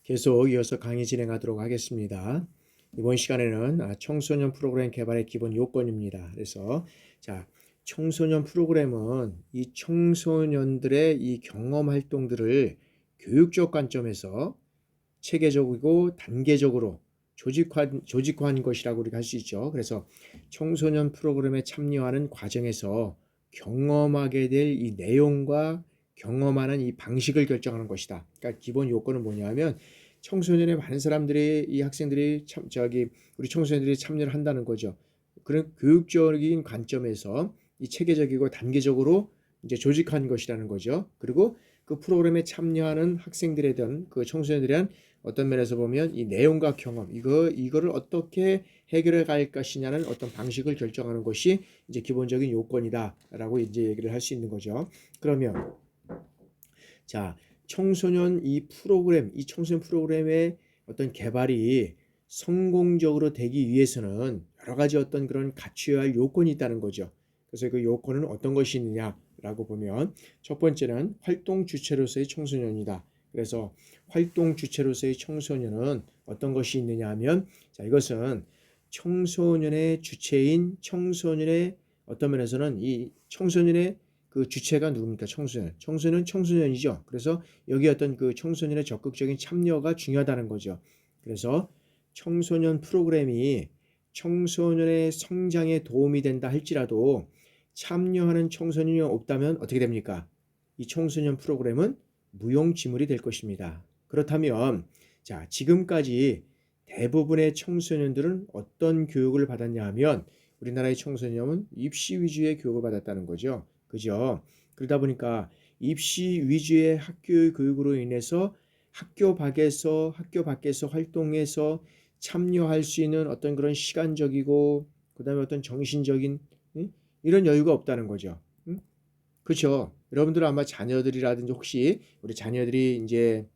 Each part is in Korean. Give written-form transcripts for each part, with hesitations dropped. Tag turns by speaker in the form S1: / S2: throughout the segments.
S1: 계속 이어서 강의 진행하도록 하겠습니다. 이번 시간에는 청소년 프로그램 개발의 기본 요건입니다. 그래서 청소년 프로그램은 이 청소년들의 이 경험 활동들을 교육적 관점에서 체계적이고 단계적으로 조직화한 것이라고 우리가 할 수 있죠. 그래서 청소년 프로그램에 참여하는 과정에서 경험하게 될 이 내용과 경험하는 이 방식을 결정하는 것이다. 그러니까 기본 요건은 뭐냐면 청소년의 많은 사람들이 이 학생들이 우리 청소년들이 참여를 한다는 거죠. 그런 교육적인 관점에서 이 체계적이고 단계적으로 이제 조직한 것이라는 거죠. 그리고 그 프로그램에 참여하는 학생들에 대한 그 청소년들에 대한 어떤 면에서 보면 이 내용과 경험 이거를 어떻게 해결해 갈 것이냐는 어떤 방식을 결정하는 것이 이제 기본적인 요건이다라고 이제 얘기를 할 수 있는 거죠. 그러면 청소년 이 청소년 프로그램의 어떤 개발이 성공적으로 되기 위해서는 여러 가지 어떤 그런 갖춰야 할 요건이 있다는 거죠. 그래서 그 요건은 어떤 것이 있느냐라고 보면 첫 번째는 활동 주체로서의 청소년이다. 그래서 활동 주체로서의 청소년은 어떤 것이 있느냐 하면 이것은 청소년의 주체인 청소년의 어떤 면에서는 이 청소년의 그 주체가 누굽니까? 청소년은 청소년이죠. 그래서 여기 어떤 그 청소년의 적극적인 참여가 중요하다는 거죠. 그래서 청소년 프로그램이 청소년의 성장에 도움이 된다 할지라도 참여하는 청소년이 없다면 어떻게 됩니까? 이 청소년 프로그램은 무용지물이 될 것입니다. 그렇다면 지금까지 대부분의 청소년들은 어떤 교육을 받았냐 하면 우리나라의 청소년은 입시 위주의 교육을 받았다는 거죠. 그죠? 그러다 보니까 입시 위주의 학교 교육으로 인해서 학교 밖에서 활동해서 참여할 수 있는 어떤 그런 시간적이고 그다음에 어떤 정신적인 이런 여유가 없다는 거죠. 그렇죠? 여러분들은 아마 자녀들이라든지 혹시 우리 자녀들이 이제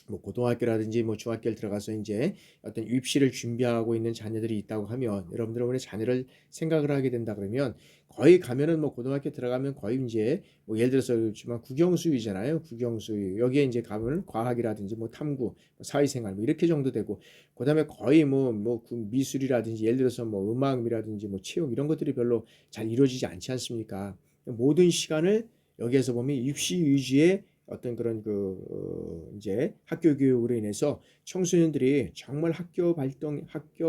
S1: 뭐 고등학교라든지 뭐 중학교를 들어가서 이제 어떤 입시를 준비하고 있는 자녀들이 있다고 하면 여러분들은 자녀를 생각을 하게 된다 그러면 거의 가면은 뭐 고등학교 들어가면 거의 이제 뭐 예를 들어서 그렇지만 국영수유잖아요. 국영수유 여기에 이제 가면 과학이라든지 뭐 탐구, 뭐 사회생활 뭐 이렇게 정도 되고 그다음에 거의 뭐 미술이라든지 예를 들어서 뭐 음악이라든지 뭐 체육 이런 것들이 별로 잘 이루어지지 않지 않습니까? 모든 시간을 여기에서 보면 입시 위주의 어떤 그런 이제 학교 교육으로 인해서 청소년들이 정말 학교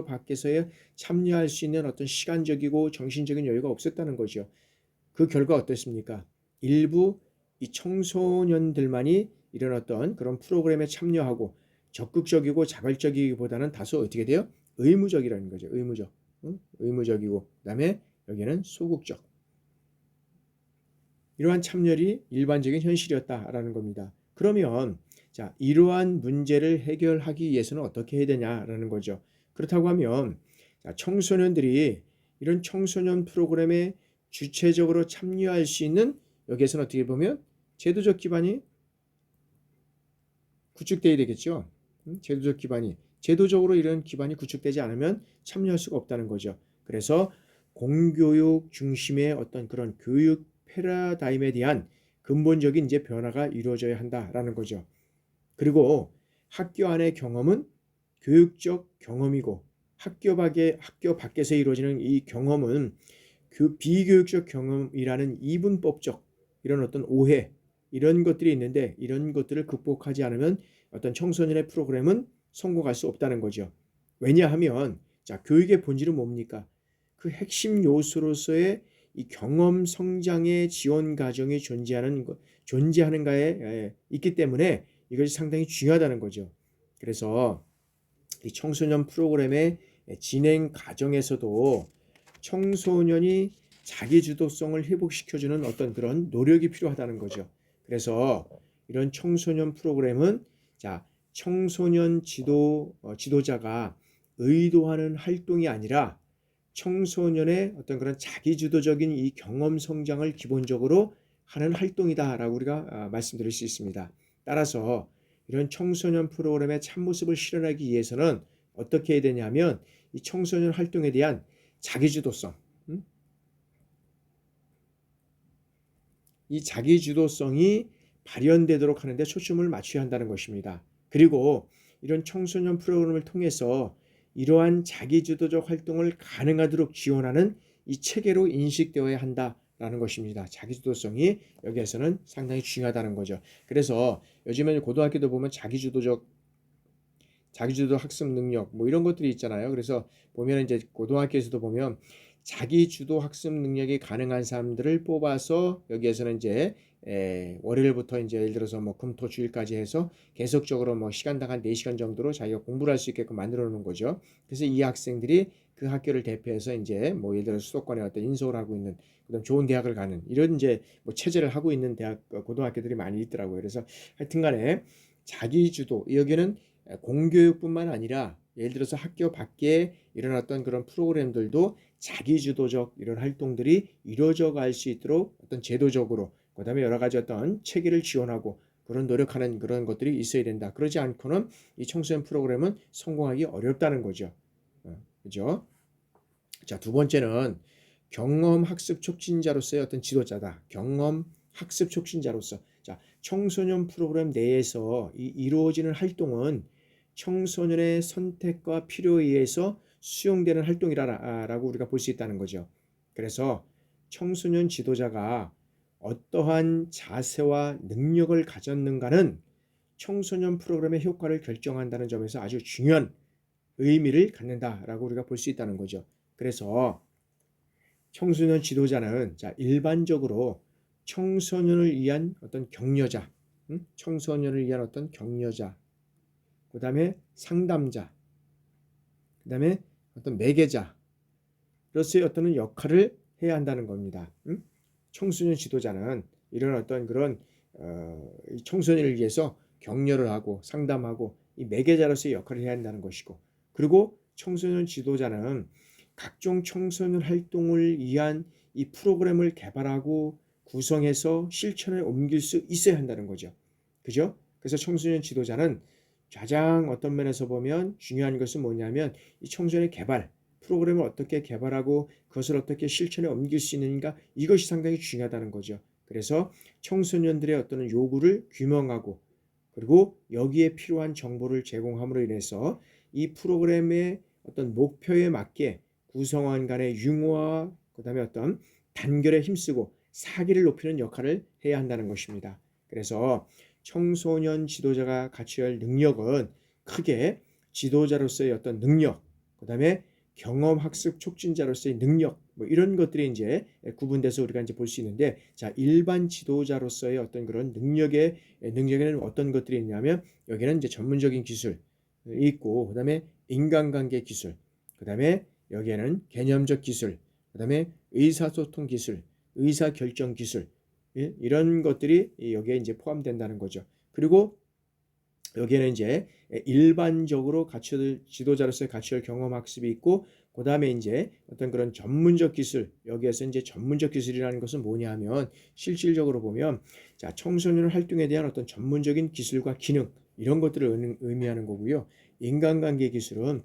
S1: 밖에서의 참여할 수 있는 어떤 시간적이고 정신적인 여유가 없었다는 거죠. 그 결과 어떻습니까? 일부 이 청소년들만이 이런 어떤 그런 프로그램에 참여하고 적극적이고 자발적이기보다는 다소 어떻게 돼요? 의무적이라는 거죠. 의무적. 응? 의무적이고 그다음에 여기는 소극적. 이러한 참여이 일반적인 현실이었다라는 겁니다. 그러면 이러한 문제를 해결하기 위해서는 어떻게 해야 되냐라는 거죠. 그렇다고 하면 청소년들이 이런 청소년 프로그램에 주체적으로 참여할 수 있는 여기에서는 어떻게 보면 제도적 기반이 구축돼야 되겠죠. 제도적으로 이런 기반이 구축되지 않으면 참여할 수가 없다는 거죠. 그래서 공교육 중심의 어떤 그런 교육 패러다임에 대한 근본적인 이제 변화가 이루어져야 한다라는 거죠. 그리고 학교 안의 경험은 교육적 경험이고 학교 밖에서 이루어지는 이 경험은 그 비교육적 경험이라는 이분법적 이런 어떤 오해 이런 것들이 있는데 이런 것들을 극복하지 않으면 어떤 청소년의 프로그램은 성공할 수 없다는 거죠. 왜냐하면 교육의 본질은 뭡니까? 그 핵심 요소로서의 이 경험 성장의 지원 과정이 존재하는가에 있기 때문에 이것이 상당히 중요하다는 거죠. 그래서 이 청소년 프로그램의 진행 과정에서도 청소년이 자기 주도성을 회복시켜주는 어떤 그런 노력이 필요하다는 거죠. 그래서 이런 청소년 프로그램은 청소년 지도자가 의도하는 활동이 아니라 청소년의 어떤 그런 자기주도적인 이 경험 성장을 기본적으로 하는 활동이다라고 우리가 말씀드릴 수 있습니다. 따라서 이런 청소년 프로그램의 참모습을 실현하기 위해서는 어떻게 해야 되냐면 이 청소년 활동에 대한 자기주도성, 이 자기주도성이 발현되도록 하는데 초점을 맞춰야 한다는 것입니다. 그리고 이런 청소년 프로그램을 통해서 이러한 자기주도적 활동을 가능하도록 지원하는 이 체계로 인식되어야 한다라는 것입니다. 자기주도성이 여기에서는 상당히 중요하다는 거죠. 그래서 요즘에 고등학교도 보면 자기주도 학습 능력 뭐 이런 것들이 있잖아요. 그래서 보면 이제 고등학교에서도 보면 자기주도 학습 능력이 가능한 사람들을 뽑아서 여기에서는 이제 월요일부터 이제 예를 들어서 뭐 금토 주일까지 해서 계속적으로 뭐 시간당 한 4시간 정도로 자기가 공부를 할 수 있게끔 만들어 놓은 거죠. 그래서 이 학생들이 그 학교를 대표해서 이제 뭐 예를 들어 수도권에 어떤 인서울 하고 있는 그다음 좋은 대학을 가는 이런 이제 뭐 체제를 하고 있는 대학 고등학교들이 많이 있더라고요. 그래서 하여튼간에 자기주도 여기는 공교육뿐만 아니라 예를 들어서 학교 밖에 이런 어떤 그런 프로그램들도 자기주도적 이런 활동들이 이루어져 갈 수 있도록 어떤 제도적으로 그다음에 여러 가지 어떤 체계를 지원하고 그런 노력하는 그런 것들이 있어야 된다. 그러지 않고는 이 청소년 프로그램은 성공하기 어렵다는 거죠. 그죠? 자, 두 번째는 경험 학습 촉진자로서의 어떤 지도자다. 경험 학습 촉진자로서. 자, 청소년 프로그램 내에서 이루어지는 활동은 청소년의 선택과 필요에 의해서 수용되는 활동이라고 우리가 볼 수 있다는 거죠. 그래서 청소년 지도자가 어떠한 자세와 능력을 가졌는가는 청소년 프로그램의 효과를 결정한다는 점에서 아주 중요한 의미를 갖는다라고 우리가 볼 수 있다는 거죠. 그래서 청소년 지도자는 자, 일반적으로 청소년을 위한 어떤 격려자, 청소년을 위한 어떤 격려자, 그 다음에 상담자, 그 다음에 어떤 매개자로서의 어떤 역할을 해야 한다는 겁니다. 청소년 지도자는 이런 어떤 그런 청소년을 위해서 격려를 하고 상담하고 이 매개자로서의 역할을 해야 한다는 것이고, 그리고 청소년 지도자는 각종 청소년 활동을 위한 이 프로그램을 개발하고 구성해서 실천에 옮길 수 있어야 한다는 거죠. 그죠? 그래서 청소년 지도자는 가장 어떤 면에서 보면 중요한 것은 뭐냐면 이 청소년 개발, 프로그램을 어떻게 개발하고 그것을 어떻게 실천에 옮길 수 있는가, 이것이 상당히 중요하다는 거죠. 그래서 청소년들의 어떤 요구를 규명하고 그리고 여기에 필요한 정보를 제공함으로 인해서 이 프로그램의 어떤 목표에 맞게 구성원 간의 융화와 그다음에 어떤 단결에 힘쓰고 사기를 높이는 역할을 해야 한다는 것입니다. 그래서 청소년 지도자가 갖춰야 할 능력은 크게 지도자로서의 어떤 능력, 그다음에 경험 학습 촉진자로서의 능력, 뭐 이런 것들이 이제 구분돼서 우리가 이제 볼 수 있는데, 자, 일반 지도자로서의 어떤 그런 능력에는 어떤 것들이 있냐면 여기는 이제 전문적인 기술이 있고, 그다음에 인간관계 기술, 그다음에 여기에는 개념적 기술, 그다음에 의사소통 기술, 의사결정 기술, 이런 것들이 여기에 이제 포함된다는 거죠. 그리고 여기에는 이제 일반적으로 지도자로서의 갖춰야 할 경험 학습이 있고, 그 다음에 이제 어떤 그런 전문적 기술, 여기에서 이제 전문적 기술이라는 것은 뭐냐면 실질적으로 보면 자, 청소년 활동에 대한 어떤 전문적인 기술과 기능 이런 것들을 의미하는 거고요. 인간관계 기술은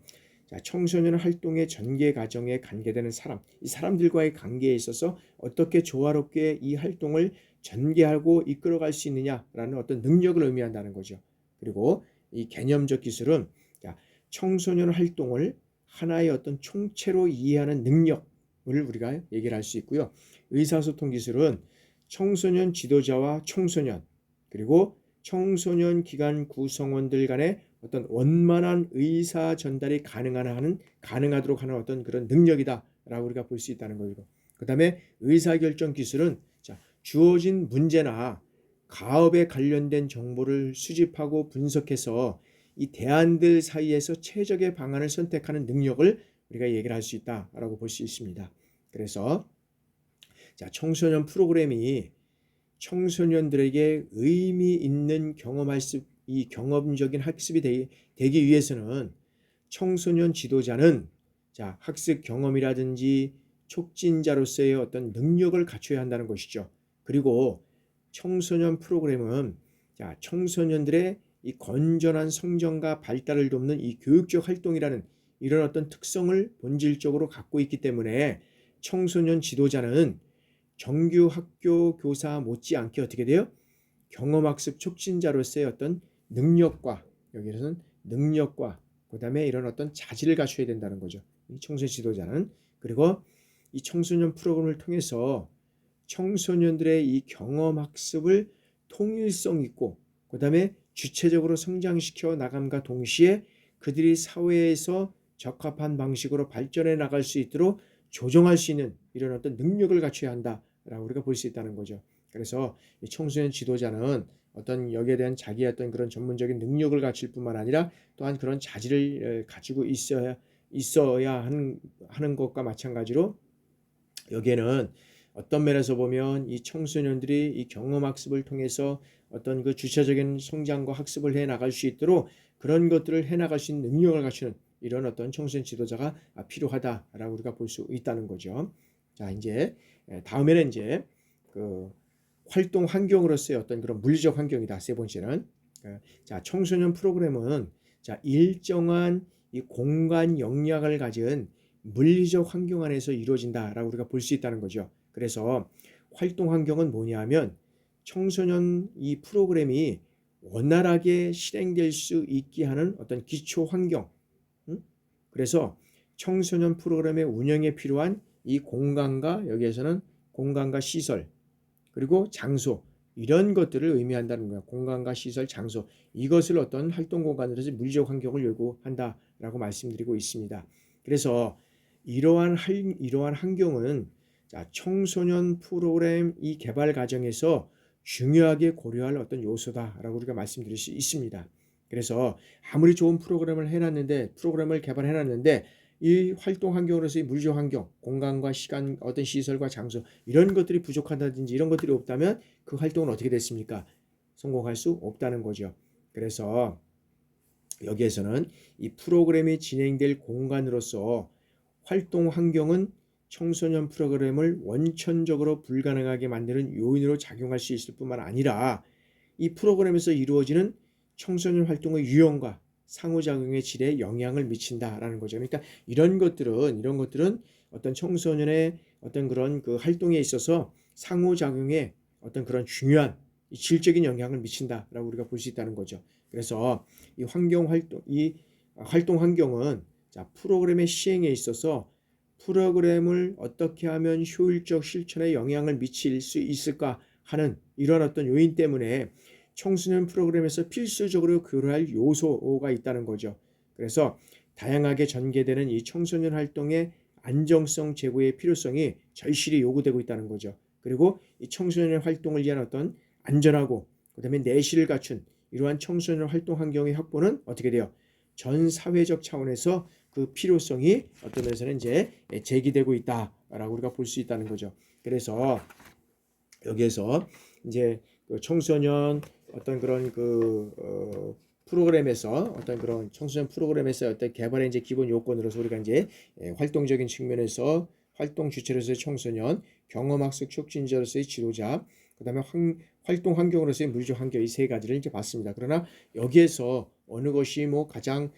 S1: 자, 청소년 활동의 전개 과정에 관계되는 이 사람들과의 관계에 있어서 어떻게 조화롭게 이 활동을 전개하고 이끌어갈 수 있느냐라는 어떤 능력을 의미한다는 거죠. 그리고 이 개념적 기술은 청소년 활동을 하나의 어떤 총체로 이해하는 능력을 우리가 얘기를 할 수 있고요. 의사소통 기술은 청소년 지도자와 청소년 그리고 청소년 기관 구성원들 간의 어떤 원만한 의사 전달이 가능하도록 하는 어떤 그런 능력이다라고 우리가 볼 수 있다는 거고, 그 다음에 의사결정 기술은 주어진 문제나 가업에 관련된 정보를 수집하고 분석해서 이 대안들 사이에서 최적의 방안을 선택하는 능력을 우리가 얘기를 할 수 있다라고 볼 수 있습니다. 그래서 청소년 프로그램이 청소년들에게 의미 있는 이 경험적인 학습이 되기 위해서는 청소년 지도자는 학습 경험이라든지 촉진자로서의 어떤 능력을 갖춰야 한다는 것이죠. 그리고 청소년 프로그램은 청소년들의 이 건전한 성장과 발달을 돕는 이 교육적 활동이라는 이런 어떤 특성을 본질적으로 갖고 있기 때문에 청소년 지도자는 정규 학교 교사 못지않게 어떻게 돼요? 경험학습 촉진자로서의 어떤 능력과 여기서는 능력과 그다음에 이런 어떤 자질을 갖춰야 된다는 거죠. 이 청소년 지도자는. 그리고 이 청소년 프로그램을 통해서 청소년들의 이 경험 학습을 통일성 있고 그다음에 주체적으로 성장시켜 나감과 동시에 그들이 사회에서 적합한 방식으로 발전해 나갈 수 있도록 조정할 수 있는 이런 어떤 능력을 갖춰야 한다라고 우리가 볼 수 있다는 거죠. 그래서 이 청소년 지도자는 어떤 여기에 대한 자기의 어떤 그런 전문적인 능력을 갖출 뿐만 아니라 또한 그런 자질을 가지고 있어야 하는 것과 마찬가지로 여기에는 어떤 면에서 보면 이 청소년들이 이 경험 학습을 통해서 어떤 그 주체적인 성장과 학습을 해 나갈 수 있도록 그런 것들을 해 나갈 수 있는 능력을 갖추는 이런 어떤 청소년 지도자가 필요하다라고 우리가 볼 수 있다는 거죠. 자, 이제 다음에는 이제 그 활동 환경으로서의 어떤 그런 물리적 환경이다. 세 번째는 자, 청소년 프로그램은 자, 일정한 이 공간 역량을 가진 물리적 환경 안에서 이루어진다라고 우리가 볼 수 있다는 거죠. 그래서 활동 환경은 뭐냐면 청소년 이 프로그램이 원활하게 실행될 수 있게 하는 어떤 기초 환경. 그래서 청소년 프로그램의 운영에 필요한 이 공간과 여기에서는 공간과 시설 그리고 장소 이런 것들을 의미한다는 거야. 공간과 시설, 장소 이것을 어떤 활동 공간으로서 물리적 환경을 요구한다라고 말씀드리고 있습니다. 그래서 이러한 환경은 청소년 프로그램 이 개발 과정에서 중요하게 고려할 어떤 요소다라고 우리가 말씀드릴 수 있습니다. 그래서 아무리 좋은 프로그램을 개발해놨는데 이 활동 환경으로서의 물리적 환경, 공간과 시간, 어떤 시설과 장소 이런 것들이 부족하다든지 이런 것들이 없다면 그 활동은 어떻게 됐습니까? 성공할 수 없다는 거죠. 그래서 여기에서는 이 프로그램이 진행될 공간으로서 활동 환경은 청소년 프로그램을 원천적으로 불가능하게 만드는 요인으로 작용할 수 있을 뿐만 아니라 이 프로그램에서 이루어지는 청소년 활동의 유형과 상호작용의 질에 영향을 미친다라는 거죠. 그러니까 이런 것들은 어떤 청소년의 어떤 그런 그 활동에 있어서 상호작용에 어떤 그런 중요한 질적인 영향을 미친다라고 우리가 볼 수 있다는 거죠. 그래서 이 활동 환경은 자, 프로그램의 시행에 있어서 프로그램을 어떻게 하면 효율적 실천에 영향을 미칠 수 있을까 하는 이런 어떤 요인 때문에 청소년 프로그램에서 필수적으로 교류할 요소가 있다는 거죠. 그래서 다양하게 전개되는 이 청소년 활동의 안정성 제고의 필요성이 절실히 요구되고 있다는 거죠. 그리고 이 청소년의 활동을 위한 어떤 안전하고 그다음에 내실을 갖춘 이러한 청소년 활동 환경의 확보는 어떻게 돼요? 전 사회적 차원에서 그 필요성이 어떤 면에서는 이제 제기되고 있다라고 우리가 볼 수 있다는 거죠. 그래서 여기에서 이제 그 청소년 어떤 그런 프로그램에서 어떤 그런 청소년 프로그램에서 어떤 개발의 이제 기본 요건으로서 우리가 이제 활동적인 측면에서 활동 주체로서의 청소년, 경험학습 촉진자로서의 지도자, 그다음에 활동 환경으로서의 물리적 환경 이 세 가지를 이제 봤습니다. 그러나 여기에서 어느 것이 뭐 가장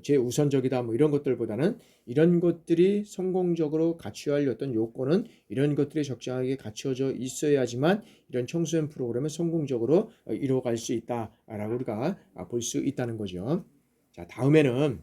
S1: 제우선적이다 뭐 이런 것들보다는 이런 것들이 성공적으로 갖춰야 할 어떤 요건은 이런 것들이 적절하게 갖춰져 있어야지만 이런 청소년 프로그램을 성공적으로 이루어갈 수 있다라고 우리가 볼 수 있다는 거죠. 자, 다음에는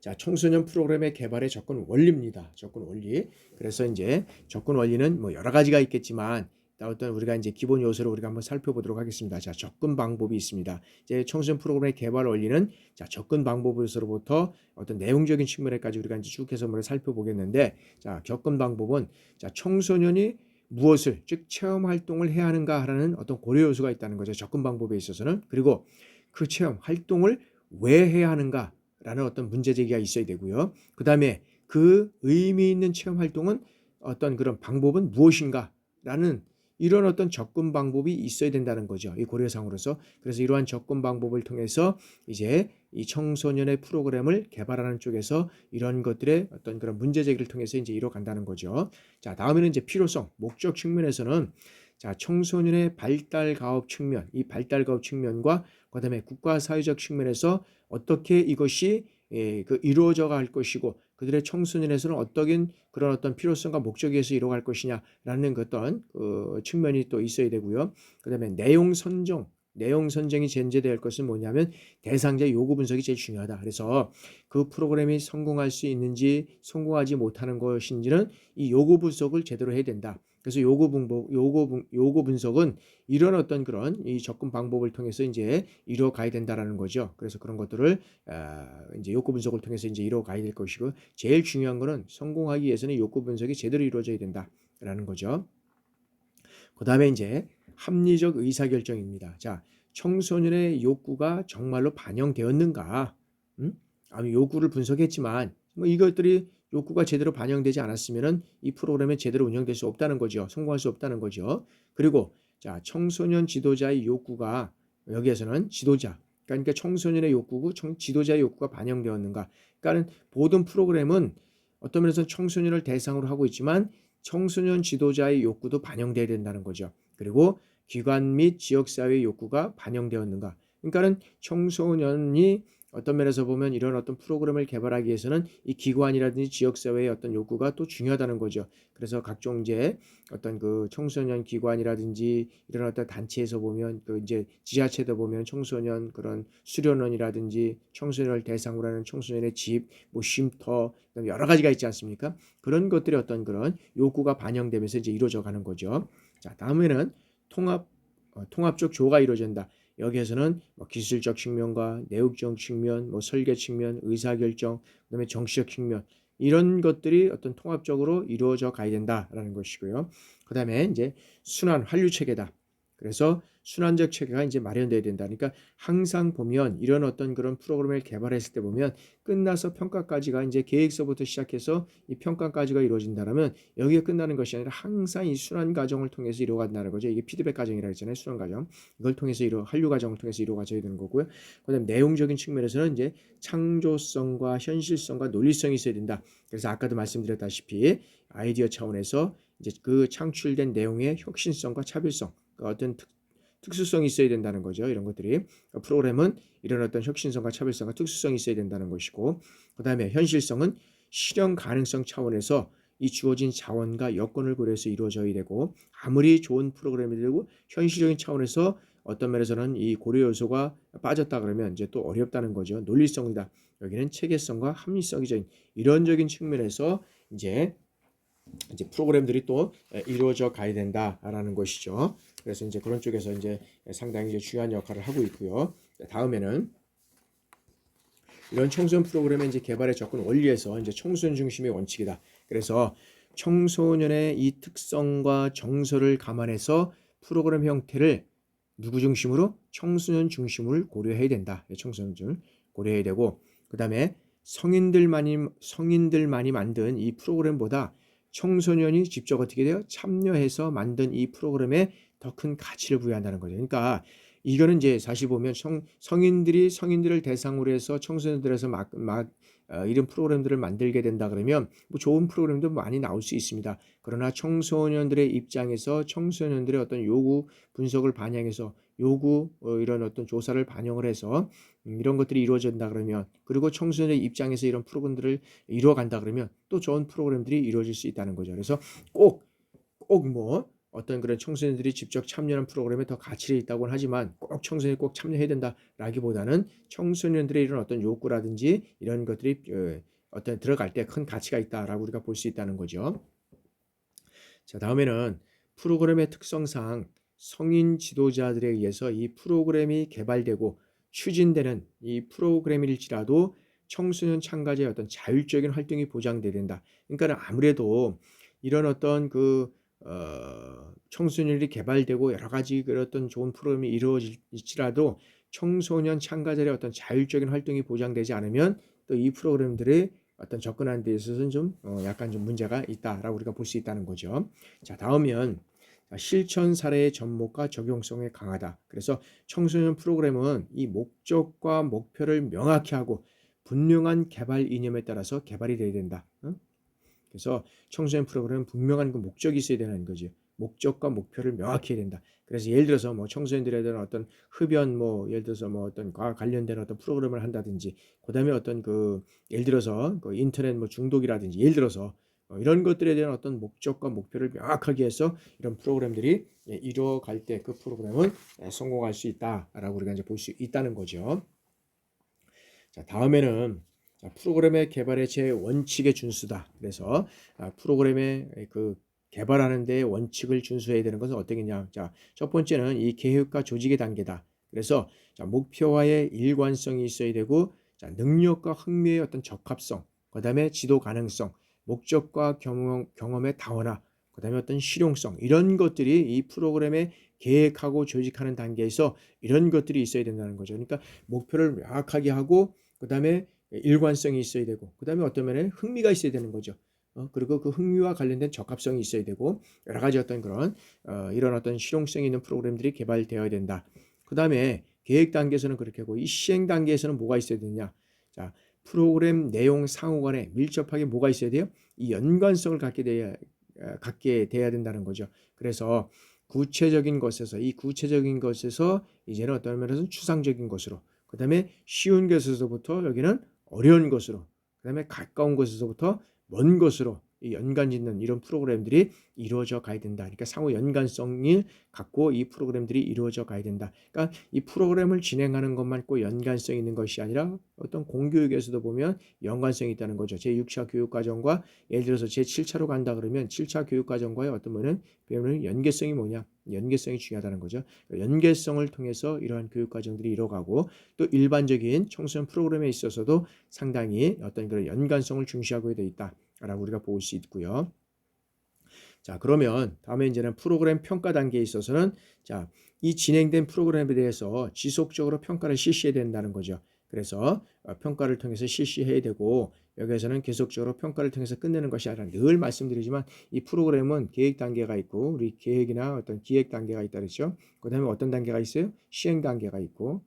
S1: 자, 청소년 프로그램의 개발의 접근 원리입니다. 접근 원리. 그래서 이제 접근 원리는 뭐 여러 가지가 있겠지만 어떤 우리가 이제 기본 요소를 우리가 한번 살펴보도록 하겠습니다. 자, 접근 방법이 있습니다. 이제 청소년 프로그램의 개발 원리는 자, 접근 방법으로부터 어떤 내용적인 측면에까지 우리가 이제 쭉 해서 한번 살펴보겠는데, 자, 접근 방법은 자, 청소년이 무엇을 즉 체험 활동을 해야 하는가라는 어떤 고려 요소가 있다는 거죠. 접근 방법에 있어서는. 그리고 그 체험 활동을 왜 해야 하는가? 라는 어떤 문제 제기가 있어야 되고요. 그 다음에 그 의미 있는 체험 활동은 어떤 그런 방법은 무엇인가? 라는 이런 어떤 접근 방법이 있어야 된다는 거죠. 이 고려사항으로서. 그래서 이러한 접근 방법을 통해서 이제 이 청소년의 프로그램을 개발하는 쪽에서 이런 것들의 어떤 그런 문제 제기를 통해서 이제 이뤄간다는 거죠. 자, 다음에는 이제 필요성, 목적 측면에서는 자, 청소년의 발달 가업 측면, 이 발달 가업 측면과 그다음에 국가 사회적 측면에서 어떻게 이것이 이루어져 갈 것이고 그들의 청소년에서는 어떤 그런 어떤 필요성과 목적에 의해서 이루어갈 것이냐라는 어떤 측면이 또 있어야 되고요. 그다음에 내용 선정, 내용 선정이 전제될 것은 뭐냐면 대상자 요구 분석이 제일 중요하다. 그래서 그 프로그램이 성공할 수 있는지 성공하지 못하는 것인지는 이 요구 분석을 제대로 해야 된다. 그래서 요구 분석은 이런 어떤 그런 이 접근 방법을 통해서 이제 이루어 가야 된다라는 거죠. 그래서 그런 것들을 이제 욕구 분석을 통해서 이제 이루어 가야 될 것이고, 제일 중요한 거는 성공하기 위해서는 욕구 분석이 제대로 이루어져야 된다라는 거죠. 그다음에 이제 합리적 의사결정입니다. 자, 청소년의 욕구가 정말로 반영되었는가? 아니, 욕구를 분석했지만 뭐 이것들이 욕구가 제대로 반영되지 않았으면은 이 프로그램이 제대로 운영될 수 없다는 거죠. 성공할 수 없다는 거죠. 그리고 자, 청소년 지도자의 욕구가 여기에서는 지도자, 그러니까 청소년의 욕구고 지도자의 욕구가 반영되었는가? 그러니까 모든 프로그램은 어떤 면에서 청소년을 대상으로 하고 있지만 청소년 지도자의 욕구도 반영돼야 된다는 거죠. 그리고 기관 및 지역사회의 욕구가 반영되었는가? 그러니까는 청소년이 어떤 면에서 보면 이런 어떤 프로그램을 개발하기 위해서는 이 기관이라든지 지역사회의 어떤 욕구가 또 중요하다는 거죠. 그래서 각종 이제 어떤 그 청소년 기관이라든지 이런 어떤 단체에서 보면 그 이제 지자체도 보면 청소년 그런 수련원이라든지 청소년을 대상으로 하는 청소년의 집, 뭐 쉼터, 여러 가지가 있지 않습니까? 그런 것들이 어떤 그런 욕구가 반영되면서 이제 이루어져 가는 거죠. 자, 다음에는 통합적 조가 이루어진다. 여기에서는 뭐 기술적 측면과 내용적 측면, 뭐 설계 측면, 의사결정, 그다음에 정치적 측면 이런 것들이 어떤 통합적으로 이루어져 가야 된다라는 것이고요. 그다음에 이제 순환 환류 체계다. 그래서 순환적 체계가 이제 마련돼야 된다. 그러니까 항상 보면 이런 어떤 그런 프로그램을 개발했을 때 보면 끝나서 평가까지가 이제 계획서부터 시작해서 이 평가까지가 이루어진다면 여기에 끝나는 것이 아니라 항상 이 순환 과정을 통해서 이루어간다는 거죠. 이게 피드백 과정이라고 했잖아요. 순환 과정. 이걸 통해서 한류 과정을 통해서 이루어가져야 되는 거고요. 그다음 내용적인 측면에서는 이제 창조성과 현실성과 논리성이 있어야 된다. 그래서 아까도 말씀드렸다시피 아이디어 차원에서 이제 그 창출된 내용의 혁신성과 차별성, 어떤 특수성이 있어야 된다는 거죠. 이런 것들이 프로그램은 이런 어떤 혁신성과 차별성과 특수성이 있어야 된다는 것이고, 그 다음에 현실성은 실현 가능성 차원에서 이 주어진 자원과 여건을 고려해서 이루어져야 되고, 아무리 좋은 프로그램이 되고 현실적인 차원에서 어떤 면에서는 이 고려 요소가 빠졌다 그러면 이제 또 어렵다는 거죠. 논리성이다. 여기는 체계성과 합리성이적인 이런적인 측면에서 이제 프로그램들이 또 이루어져 가야 된다라는 것이죠. 그래서 이제 그런 쪽에서 이제 상당히 이제 중요한 역할을 하고 있고요. 다음에는 이런 청소년 프로그램의 이제 개발의 접근 원리에서 이제 청소년 중심의 원칙이다. 그래서 청소년의 이 특성과 정서를 감안해서 프로그램 형태를 누구 중심으로? 청소년 중심을 고려해야 된다. 청소년을 고려해야 되고, 그 다음에 성인들만이 만든 이 프로그램보다 청소년이 직접 어떻게 돼요? 참여해서 만든 이 프로그램에 더 큰 가치를 부여한다는 거죠. 그러니까 이거는 이제 사실 보면 성인들이 성인들을 대상으로 해서 청소년들에서 이런 프로그램들을 만들게 된다 그러면 뭐 좋은 프로그램도 많이 나올 수 있습니다. 그러나 청소년들의 입장에서 청소년들의 어떤 요구 분석을 반영해서 이런 어떤 조사를 반영을 해서 이런 것들이 이루어진다 그러면, 그리고 청소년의 입장에서 이런 프로그램들을 이루어간다 그러면 또 좋은 프로그램들이 이루어질 수 있다는 거죠. 그래서 꼭 뭐 어떤 그런 청소년들이 직접 참여하는 프로그램에 더 가치가 있다고는 하지만 꼭 청소년이 꼭 참여해야 된다라기보다는 청소년들의 이런 어떤 욕구라든지 이런 것들이 어떤 들어갈 때 큰 가치가 있다라고 우리가 볼 수 있다는 거죠. 자, 다음에는 프로그램의 특성상 성인 지도자들에 의해서 이 프로그램이 개발되고 추진되는 이 프로그램일지라도 청소년 참가자의 어떤 자율적인 활동이 보장돼야 된다. 그러니까 아무래도 이런 어떤 청소년이 개발되고 여러 가지 어떤 좋은 프로그램이 이루어질지라도 청소년 참가자의 어떤 자율적인 활동이 보장되지 않으면 또 이 프로그램들의 어떤 접근하는 데 있어서는 좀 약간 좀 문제가 있다라고 우리가 볼 수 있다는 거죠. 자, 다음은 실천 사례의 접목과 적용성에 강하다. 그래서 청소년 프로그램은 이 목적과 목표를 명확히 하고 분명한 개발 이념에 따라서 개발이 돼야 된다. 그래서 청소년 프로그램은 분명한 그 목적이 있어야 되는 거죠. 목적과 목표를 명확히 해야 된다. 그래서 예를 들어서 뭐 청소년들에 대한 어떤 흡연 뭐 예를 들어서 뭐 어떤 과학 관련된 어떤 프로그램을 한다든지, 그다음에 어떤 예를 들어서 인터넷 뭐 중독이라든지 예를 들어서 이런 것들에 대한 어떤 목적과 목표를 명확하게 해서 이런 프로그램들이 이루어갈 때 그 프로그램은 성공할 수 있다라고 우리가 이제 볼 수 있다는 거죠. 자, 다음에는 프로그램의 개발의 제 원칙에 준수다. 그래서 프로그램의 그 개발하는 데 원칙을 준수해야 되는 것은 어떻겠냐. 자, 첫 번째는 이 계획과 조직의 단계다. 그래서 자, 목표와의 일관성이 있어야 되고, 자, 능력과 흥미의 어떤 적합성, 그다음에 지도 가능성, 목적과 경험의 다원화, 그다음에 어떤 실용성, 이런 것들이 이 프로그램의 계획하고 조직하는 단계에서 이런 것들이 있어야 된다는 거죠. 그러니까 목표를 명확하게 하고, 그다음에 일관성이 있어야 되고, 그다음에 어떤 면에 흥미가 있어야 되는 거죠. 그리고 그 흥미와 관련된 적합성이 있어야 되고, 여러 가지 어떤 그런 이런 어떤 실용성이 있는 프로그램들이 개발되어야 된다. 그다음에 계획 단계에서는 그렇게 하고, 이 시행 단계에서는 뭐가 있어야 되냐? 자, 프로그램 내용 상호 간에 밀접하게 뭐가 있어야 돼요? 이 연관성을 갖게 돼야 된다는 거죠. 그래서 구체적인 것에서, 이 구체적인 것에서 이제는 어떤 면에서는 추상적인 것으로, 그 다음에 쉬운 것에서부터 여기는 어려운 것으로, 그 다음에 가까운 것에서부터 먼 것으로 이 연관 짓는 이런 프로그램들이 이루어져 가야 된다. 그러니까 상호 연관성을 갖고 이 프로그램들이 이루어져 가야 된다. 그러니까 이 프로그램을 진행하는 것만 꼭 연관성 있는 것이 아니라 어떤 공교육에서도 보면 연관성이 있다는 거죠. 제6차 교육과정과 예를 들어서 제7차로 간다 그러면 7차 교육과정과의 어떤 뭐는 배우는 연계성이 뭐냐? 연계성이 중요하다는 거죠. 연계성을 통해서 이러한 교육과정들이 이루어가고, 또 일반적인 청소년 프로그램에 있어서도 상당히 어떤 그런 연관성을 중시하고 되어 있다라고 우리가 볼 수 있고요. 자, 그러면 다음에 이제는 프로그램 평가 단계에 있어서는 자, 이 진행된 프로그램에 대해서 지속적으로 평가를 실시해야 된다는 거죠. 그래서 평가를 통해서 실시해야 되고, 여기에서는 계속적으로 평가를 통해서 끝내는 것이 아니라, 늘 말씀드리지만 이 프로그램은 계획 단계가 있고, 우리 계획이나 어떤 기획 단계가 있다 그랬죠. 그 다음에 어떤 단계가 있어요? 시행 단계가 있고,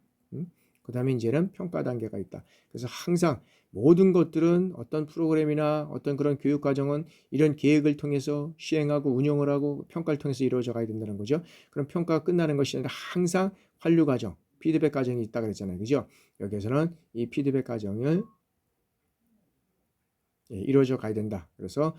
S1: 그 다음에 이제는 평가 단계가 있다. 그래서 항상 모든 것들은 어떤 프로그램이나 어떤 그런 교육 과정은 이런 계획을 통해서 시행하고 운영을 하고 평가를 통해서 이루어져 가야 된다는 거죠. 그럼 평가가 끝나는 것이 아니라 항상 환류 과정, 피드백 과정이 있다 그랬잖아요. 그죠? 여기에서는 이 피드백 과정을 이루어져 가야 된다. 그래서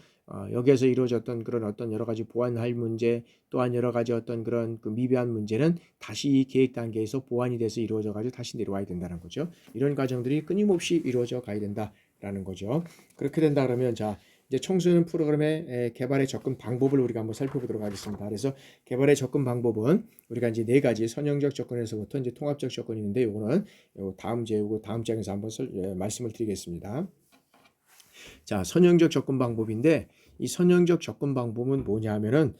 S1: 여기에서 이루어졌던 그런 어떤 여러 가지 보완할 문제, 또한 여러 가지 어떤 그런 그 미비한 문제는 다시 이 계획 단계에서 보완이 돼서 이루어져 가지고 다시 내려와야 된다는 거죠. 이런 과정들이 끊임없이 이루어져 가야 된다라는 거죠. 그렇게 된다 그러면 자, 이제 청소년 프로그램의 개발의 접근 방법을 우리가 한번 살펴보도록 하겠습니다. 그래서 개발의 접근 방법은 우리가 이제 네 가지 선형적 접근에서부터 이제 통합적 접근이 있는데, 요거는 다음 장에서 한번 말씀을 드리겠습니다. 자, 선형적 접근 방법인데, 이 선형적 접근 방법은 뭐냐 하면은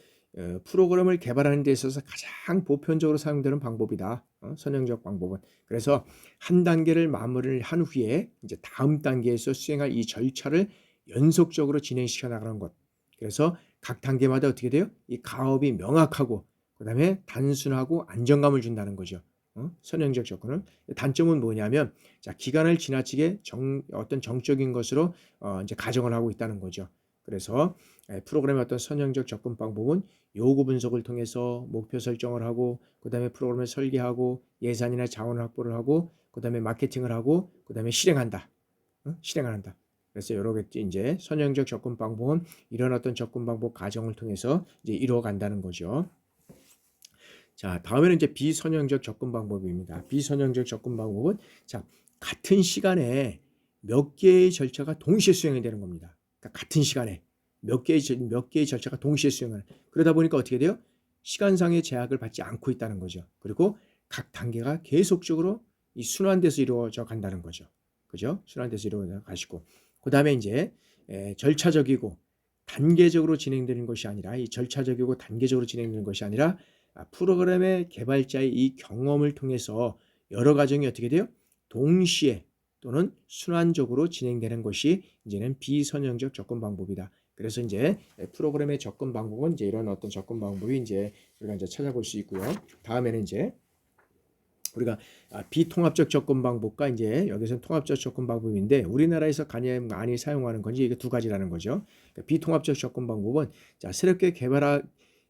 S1: 프로그램을 개발하는 데 있어서 가장 보편적으로 사용되는 방법이다. 선형적 방법은. 그래서 한 단계를 마무리를 한 후에 이제 다음 단계에서 수행할 이 절차를 연속적으로 진행시켜 나가는 것. 그래서 각 단계마다 어떻게 돼요? 이 가업이 명확하고, 그다음에 단순하고 안정감을 준다는 거죠. 선형적 접근은. 단점은 뭐냐면, 자, 기간을 지나치게 어떤 정적인 것으로 이제 가정을 하고 있다는 거죠. 그래서 프로그램의 어떤 선형적 접근 방법은 요구 분석을 통해서 목표 설정을 하고, 그 다음에 프로그램을 설계하고, 예산이나 자원 확보를 하고, 그 다음에 마케팅을 하고, 그 다음에 실행한다. 실행한다. 그래서 여러 가지 이제 선형적 접근 방법은 이런 어떤 접근 방법 과정을 통해서 이제 이루어간다는 거죠. 자, 다음에는 이제 비선형적 접근 방법입니다. 비선형적 접근 방법은 자, 같은 시간에 몇 개의 절차가 동시에 수행이 되는 겁니다. 그러니까 같은 시간에 몇 개의 절차가 동시에 수행을. 그러다 보니까 어떻게 돼요? 시간상의 제약을 받지 않고 있다는 거죠. 그리고 각 단계가 계속적으로 이 순환돼서 이루어져 간다는 거죠. 그죠? 순환돼서 이루어져 가시고, 그다음에 이제 절차적이고 단계적으로 진행되는 것이 아니라, 이 절차적이고 단계적으로 진행되는 것이 아니라 프로그램의 개발자의 이 경험을 통해서 여러 과정이 어떻게 돼요? 동시에 또는 순환적으로 진행되는 것이 이제는 비선형적 접근 방법이다. 그래서 이제 프로그램의 접근 방법은 이제 이런 어떤 접근 방법이 이제 우리가 이제 찾아볼 수 있고요. 다음에는 이제 우리가 비통합적 접근 방법과 이제 여기서는 통합적 접근 방법인데, 우리나라에서 가장 많이 사용하는 건지 이게 두 가지라는 거죠. 그러니까 비통합적 접근 방법은 자, 새롭게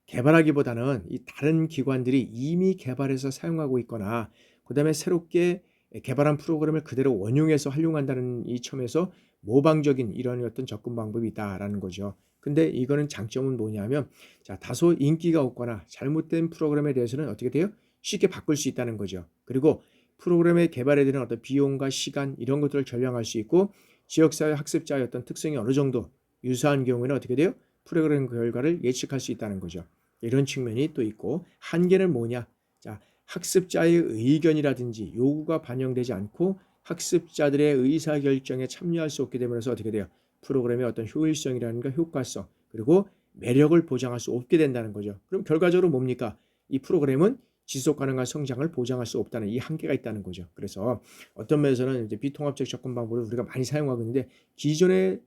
S1: 개발하기보다는 이 다른 기관들이 이미 개발해서 사용하고 있거나, 그 다음에 새롭게 개발한 프로그램을 그대로 원용해서 활용한다는 이 점에서 모방적인 이런 어떤 접근 방법이 있다라는 거죠. 근데 이거는 장점은 뭐냐면 자, 다소 인기가 없거나 잘못된 프로그램에 대해서는 어떻게 돼요? 쉽게 바꿀 수 있다는 거죠. 그리고 프로그램의 개발에 드는 어떤 비용과 시간 이런 것들을 절약할 수 있고 지역사회 학습자의 어떤 특성이 어느 정도 유사한 경우에는 어떻게 돼요? 프로그램 결과를 예측할 수 있다는 거죠. 이런 측면이 또 있고 한계는 뭐냐? 자, 학습자의 의견이라든지 요구가 반영되지 않고 학습자들의 의사결정에 참여할 수 없게 되면서 어떻게 돼요? 프로그램의 어떤 효율성이라든가 효과성 그리고 매력을 보장할 수 없게 된다는 거죠. 그럼 결과적으로 뭡니까? 이 프로그램은 지속 가능한 성장을 보장할 수 없다는 이 한계가 있다는 거죠. 그래서 어떤 면에서는 이제 비통합적 접근 방법을 우리가 많이 사용하고 있는데 기존에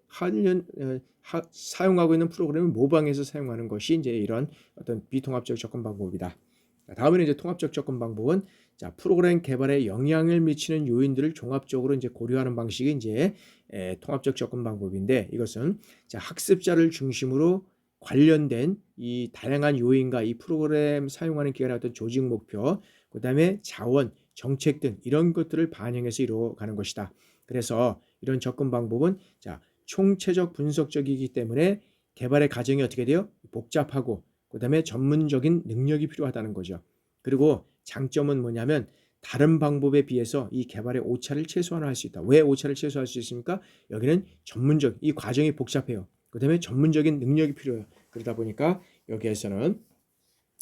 S1: 사용하고 있는 프로그램을 모방해서 사용하는 것이 이제 이런 어떤 비통합적 접근 방법이다. 다음에는 이제 통합적 접근 방법은 자, 프로그램 개발에 영향을 미치는 요인들을 종합적으로 이제 고려하는 방식이 이제 통합적 접근 방법인데 이것은 자, 학습자를 중심으로 관련된 이 다양한 요인과 이 프로그램 사용하는 기관의 어떤 조직 목표, 그다음에 자원, 정책 등 이런 것들을 반영해서 이루어가는 것이다. 그래서 이런 접근 방법은 자, 총체적 분석적이기 때문에 개발의 과정이 어떻게 돼요? 복잡하고 그다음에 전문적인 능력이 필요하다는 거죠. 그리고 장점은 뭐냐면 다른 방법에 비해서 이 개발의 오차를 최소화할 수 있다. 왜 오차를 최소화할 수 있습니까? 여기는 전문적, 이 과정이 복잡해요. 그다음에 전문적인 능력이 필요해요. 그러다 보니까 여기에서는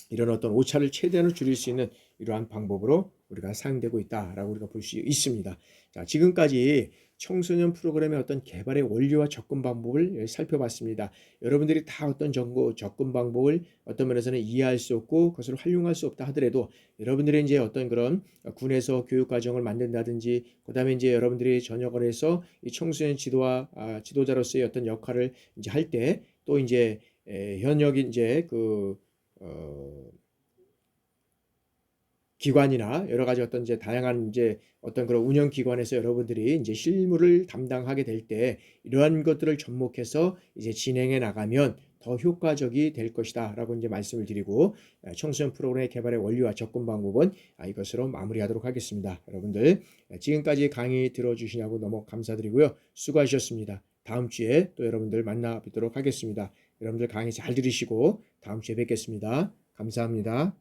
S1: 이런 어떤 오차를 최대한으로 줄일 수 있는 이러한 방법으로 우리가 사용되고 있다라고 우리가 볼 수 있습니다. 자, 지금까지 청소년 프로그램의 어떤 개발의 원리와 접근 방법을 살펴봤습니다. 여러분들이 다 어떤 접근 방법을 어떤 면에서는 이해할 수 없고 그것을 활용할 수 없다 하더라도 여러분들이 이제 어떤 그런 군에서 교육 과정을 만든다든지 그다음에 이제 여러분들이 전역을 해서 이 청소년 지도자로서의 어떤 역할을 이제 할 때 또 이제 현역이 이제 기관이나 여러 가지 어떤 이제 다양한 이제 어떤 그런 운영 기관에서 여러분들이 이제 실무를 담당하게 될 때 이러한 것들을 접목해서 이제 진행해 나가면 더 효과적이 될 것이다라고 이제 말씀을 드리고 청소년 프로그램 개발의 원리와 접근 방법은 이것으로 마무리하도록 하겠습니다. 여러분들 지금까지 강의 들어주시냐고 너무 감사드리고요. 수고하셨습니다. 다음 주에 또 여러분들 만나 뵙도록 하겠습니다. 여러분들 강의 잘 들으시고 다음 주에 뵙겠습니다. 감사합니다.